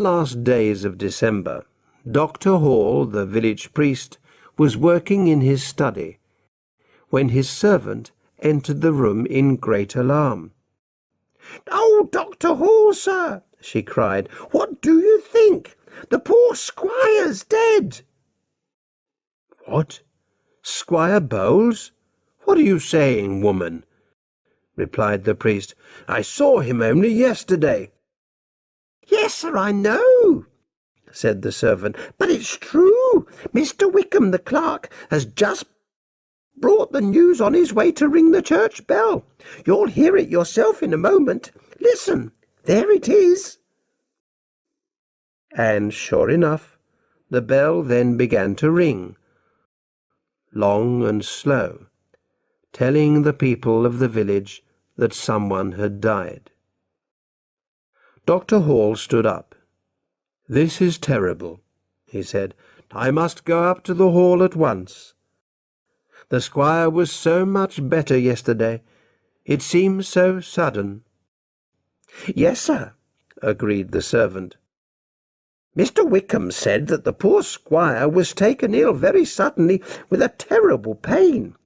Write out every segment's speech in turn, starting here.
last days of December, Dr. Hall, the village priest, was working in his study, when his servant entered the room in great alarm. "Oh, Dr. Hall, sir," she cried, "what do you think? The poor squire's dead." "What? Squire Bowles? What are you saying, woman?" replied the priest. "I saw him only yesterday." "Yes, sir, I know," said the servant, "but it's true. Mr. Wickham, the clerk, has just brought the news on his way to ring the church bell. You'll hear it yourself in a moment. Listen, there it is." And sure enough, the bell then began to ring, long and slow, telling the people of the village that someone had died. Dr. Hall stood up. "This is terrible," he said. "I must go up to the hall at once. The squire was so much better yesterday. It seems so sudden." "Yes, sir," agreed the servant. "Mr. Wickham said that the poor squire was taken ill very suddenly with a terrible pain.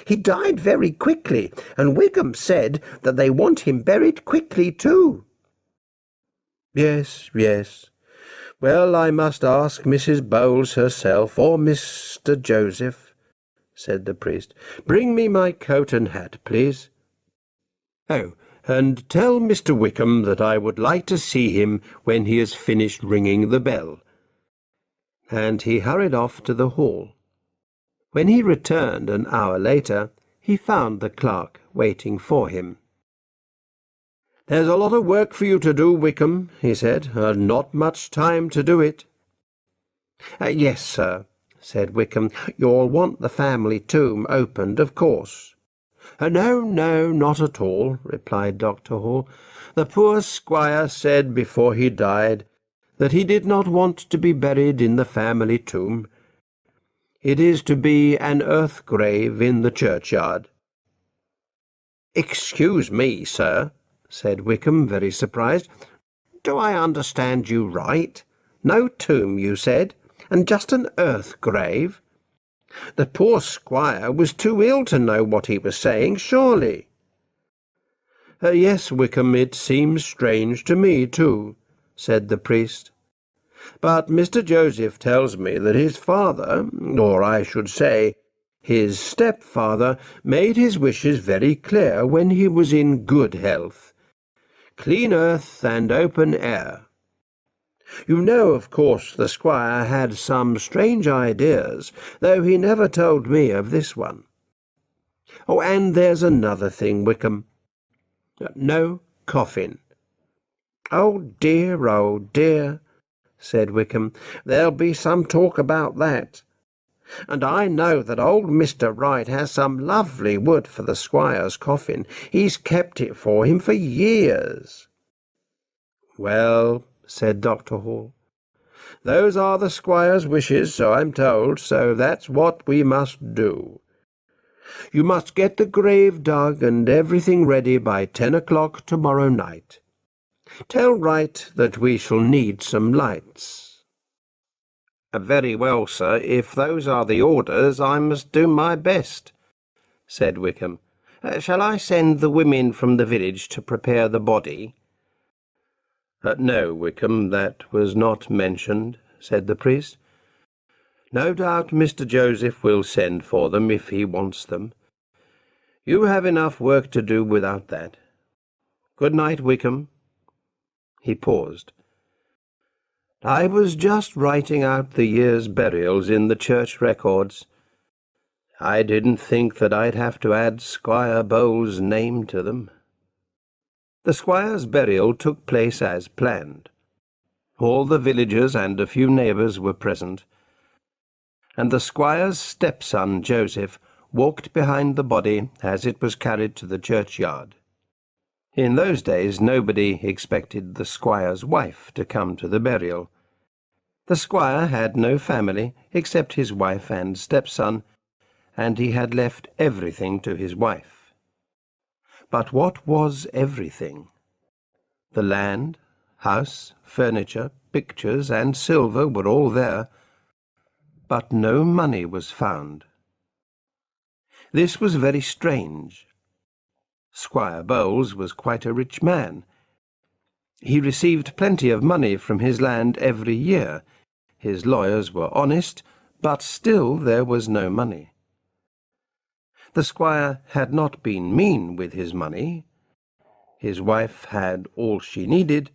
He died very quickly, and Wickham said that they want him buried quickly too." "Yes, yes. Well, I must ask Mrs. Bowles herself, or Mr. Joseph," said the priest. "Bring me my coat and hat, please. Oh, and tell Mr. Wickham that I would like to see him when he has finished ringing the bell." And he hurried off to the hall. When he returned an hour later, he found the clerk waiting for him. "There's a lot of work for you to do, Wickham," he said, "and not much time to do it." "Yes, sir," said Wickham. "You'll want the family tomb opened, of course." No, not at all," replied Dr. Hall. "The poor squire said before he died that he did not want to be buried in the family tomb. It is to be an earth grave in the churchyard." "Excuse me, sir," said Wickham, very surprised. "Do I understand you right? No tomb, you said, and just an earth grave? The poor squire was too ill to know what he was saying, surely." Yes, Wickham, it seems strange to me, too," said the priest. "But Mr. Joseph tells me that his father, or I should say his stepfather, made his wishes very clear when he was in good health. Clean earth and open air. You know, of course, the squire had some strange ideas, though he never told me of this one. Oh, and there's another thing, Wickham. No coffin." Oh, dear," said Wickham. "There'll be some talk about that. And I know that old Mr. Wright has some lovely wood for the squire's coffin. He's kept it for him for years." "Well," said Dr. Hall, "those are the squire's wishes, so I'm told, so that's what we must do. You must get the grave dug and everything ready by 10 o'clock tomorrow night. Tell Wright that we shall need some lights." "Very well, sir. If those are the orders, I must do my best," said Wickham. "Shall I send the women from the village to prepare the body?" No, Wickham, that was not mentioned," said the priest. "No doubt Mr. Joseph will send for them if he wants them. You have enough work to do without that. Good night, Wickham." He paused. "I was just writing out the year's burials in the church records. I didn't think that I'd have to add Squire Bowles' name to them." The squire's burial took place as planned. All the villagers and a few neighbours were present, and the squire's stepson Joseph walked behind the body as it was carried to the churchyard. In those days nobody expected the squire's wife to come to the burial. The squire had no family except his wife and stepson, and he had left everything to his wife. But what was everything? The land, House, furniture, pictures, and silver were all there, but no money was found. This was very strange. Squire Bowles was quite a rich man. He received plenty of money from his land every year. His lawyers were honest, but still there was no money. The squire had not been mean with his money. His wife had all she needed.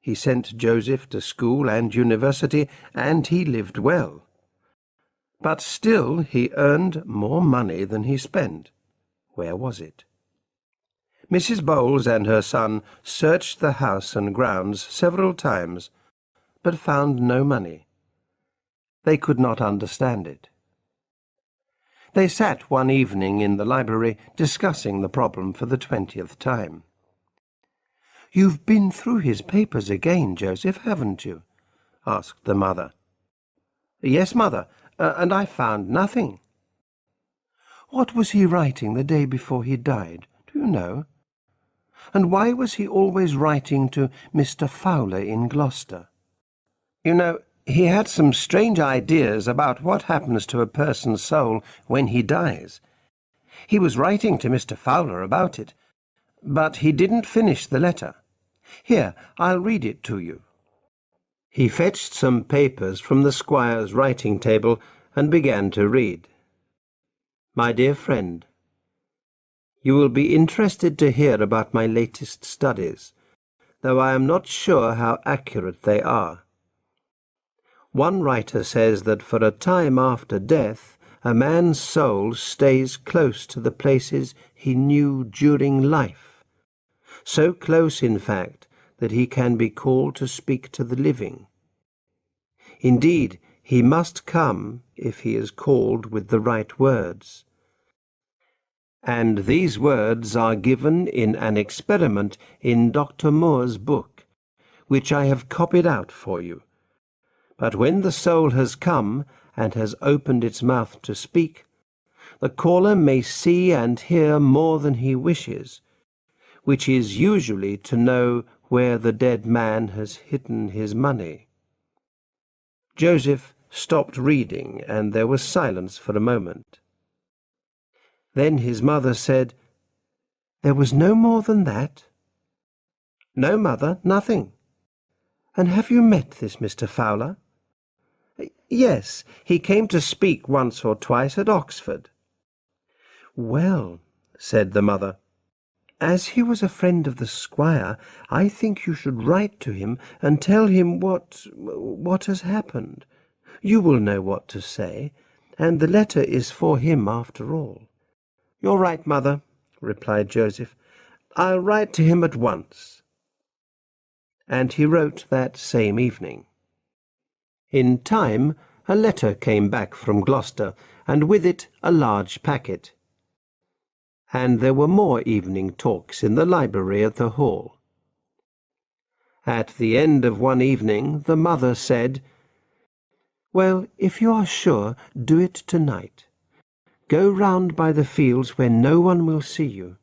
He sent Joseph to school and university, and he lived well. But still he earned more money than he spent. Where was it? Mrs. Bowles and her son searched the house and grounds several times, but found no money. They could not understand it. They sat one evening in the library discussing the problem for the 20th time. "You've been through his papers again, Joseph, haven't you?" asked the mother. "Yes, mother, and I found nothing." "What was he writing the day before he died? Do you know? And why was he always writing to Mr. Fowler in Gloucester? You know, he had some strange ideas about what happens to a person's soul when he dies. He was writing to Mr. Fowler about it, but he didn't finish the letter. Here, I'll read it to you." He fetched some papers from the squire's writing table and began to read. "My dear friend, you will be interested to hear about my latest studies, though I am not sure how accurate they are. One writer says that for a time after death, a man's soul stays close to the places he knew during life, so close, in fact, that he can be called to speak to the living. Indeed, he must come if he is called with the right words. And these words are given in an experiment in Dr. Moore's book, which I have copied out for you. But when the soul has come and has opened its mouth to speak, the caller may see and hear more than he wishes, which is usually to know where the dead man has hidden his money." Joseph stopped reading, and there was silence for a moment. Then his mother said, "There was no more than that?" "No, mother, nothing." "And have you met this Mr. Fowler?" "Yes, he came to speak once or twice at Oxford." "Well," said the mother, "as he was a friend of the squire, I think you should write to him and tell him what has happened. You will know what to say, and the letter is for him after all." "You're right, mother," replied Joseph. "I'll write to him at once." And he wrote that same evening. In time, a letter came back from Gloucester, and with it a large packet. And there were more evening talks in the library at the hall. At the end of one evening, the mother said, "Well, if you are sure, do it tonight. Go round by the fields where no one will see you.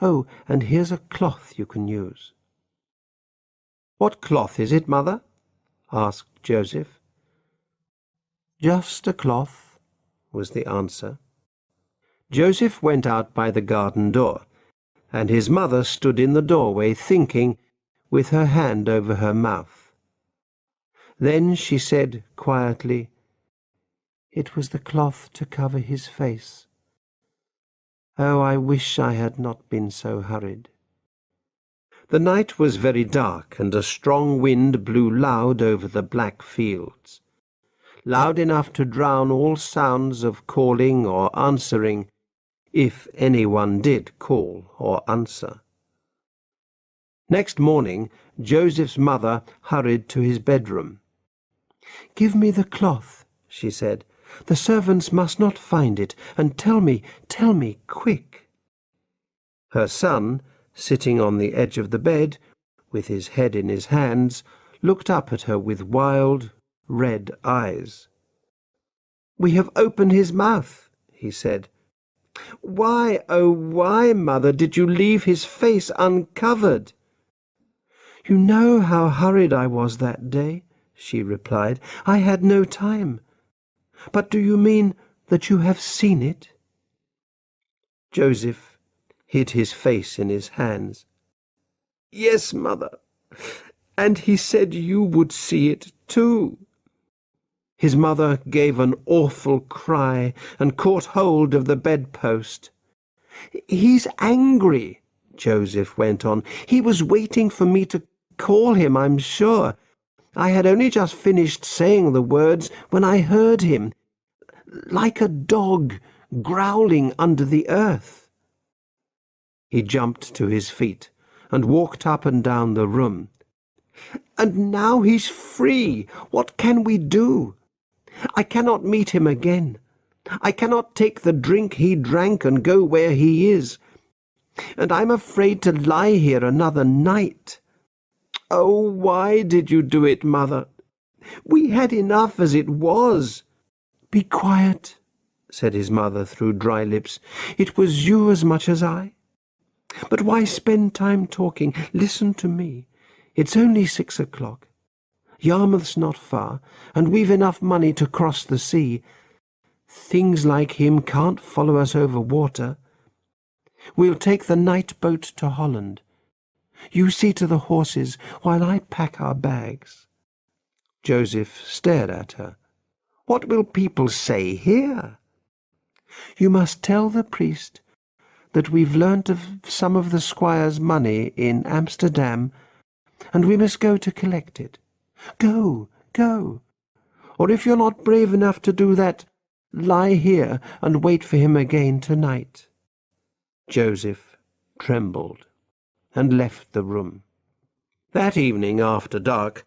Oh, and here's a cloth you can use." "What cloth is it, mother?" asked Joseph. "Just a cloth," was the answer. Joseph went out by the garden door, and his mother stood in the doorway thinking, with her hand over her mouth. Then she said quietly, "It was the cloth to cover his face. Oh, I wish I had not been so hurried." The night was very dark, and a strong wind blew loud over the black fields, loud enough to drown all sounds of calling or answering, if anyone did call or answer. Next morning, Joseph's mother hurried to his bedroom. "Give me the cloth," she said. "The servants must not find it, and tell me, quick." Her son, sitting on the edge of the bed, with his head in his hands, looked up at her with wild, red eyes. "We have opened his mouth," he said. "Why, oh why, mother, did you leave his face uncovered?" "You know how hurried I was that day," she replied. "I had no time. But do you mean that you have seen it?" Joseph hid his face in his hands. "Yes, mother, and he said you would see it too." His mother gave an awful cry and caught hold of the bedpost. "He's angry," Joseph went on. "He was waiting for me to call him, I'm sure. I had only just finished saying the words when I heard him, like a dog growling under the earth." He jumped to his feet and walked up and down the room. "And now he's free. What can we do? I cannot meet him again. I cannot take the drink he drank and go where he is. And I'm afraid to lie here another night. Oh, why did you do it, Mother? We had enough as it was." "Be quiet," said his mother through dry lips. "It was you as much as I. But why spend time talking? Listen to me. It's only 6 o'clock. Yarmouth's not far, and we've enough money to cross the sea. Things like him can't follow us over water. We'll take the night boat to Holland. You see to the horses while I pack our bags." Joseph stared at her. "What will people say here?" "You must tell the priest that we've learnt of some of the squire's money in Amsterdam, and we must go to collect it. Go, go. Or if you're not brave enough to do that, lie here and wait for him again tonight." Joseph trembled and left the room. That evening after dark,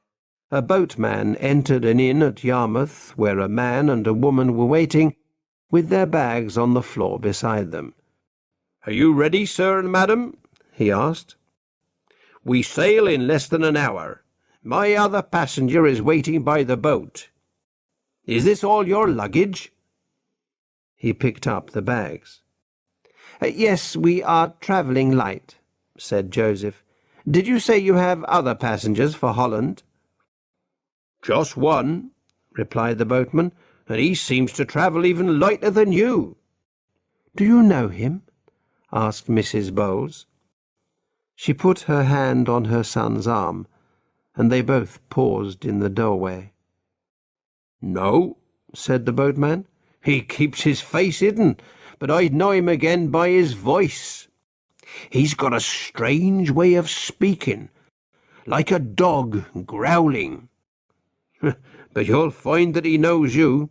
a boatman entered an inn at Yarmouth where a man and a woman were waiting with their bags on the floor beside them. "Are you ready, sir and madam?" he asked. "We sail in less than an hour. My other passenger is waiting by the boat. Is this all your luggage?" He picked up the bags. "Yes, we are travelling light," said Joseph. "Did you say you have other passengers for Holland?" "Just one," replied the boatman, "and he seems to travel even lighter than you." "Do you know him?" asked Mrs. Bowles. She put her hand on her son's arm, and they both paused in the doorway. "No," said the boatman. "He keeps his face hidden, but I'd know him again by his voice. He's got a strange way of speaking, like a dog growling. But you'll find that he knows you.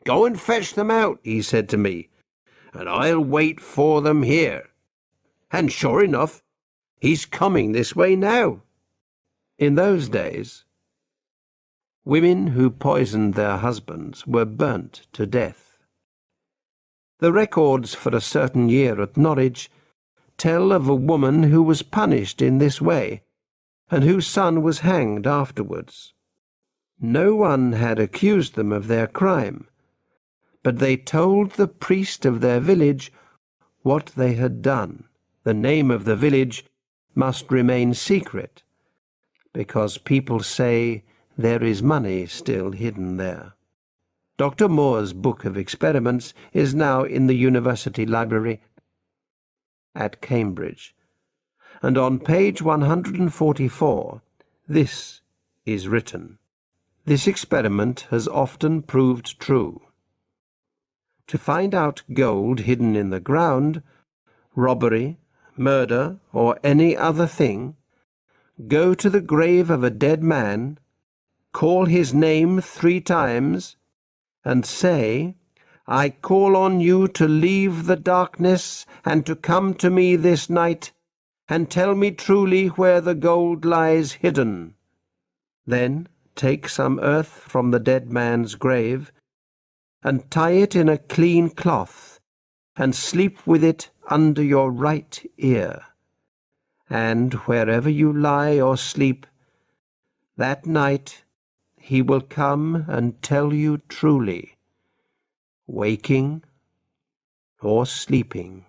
'Go and fetch them out,' he said to me, 'and I'll wait for them here.' And sure enough, he's coming this way now." In those days, women who poisoned their husbands were burnt to death. The records for a certain year at Norwich tell of a woman who was punished in this way, and whose son was hanged afterwards. No one had accused them of their crime, but they told the priest of their village what they had done. The name of the village must remain secret, because people say there is money still hidden there. Dr. Moore's book of experiments is now in the University Library at Cambridge, and on page 144 this is written: "This experiment has often proved true. To find out gold hidden in the ground, robbery, murder, or any other thing, go to the grave of a dead man, call his name 3 times, and say, 'I call on you to leave the darkness and to come to me this night, and tell me truly where the gold lies hidden.' Then take some earth from the dead man's grave, and tie it in a clean cloth, and sleep with it under your right ear. And wherever you lie or sleep, that night he will come and tell you truly, waking or sleeping."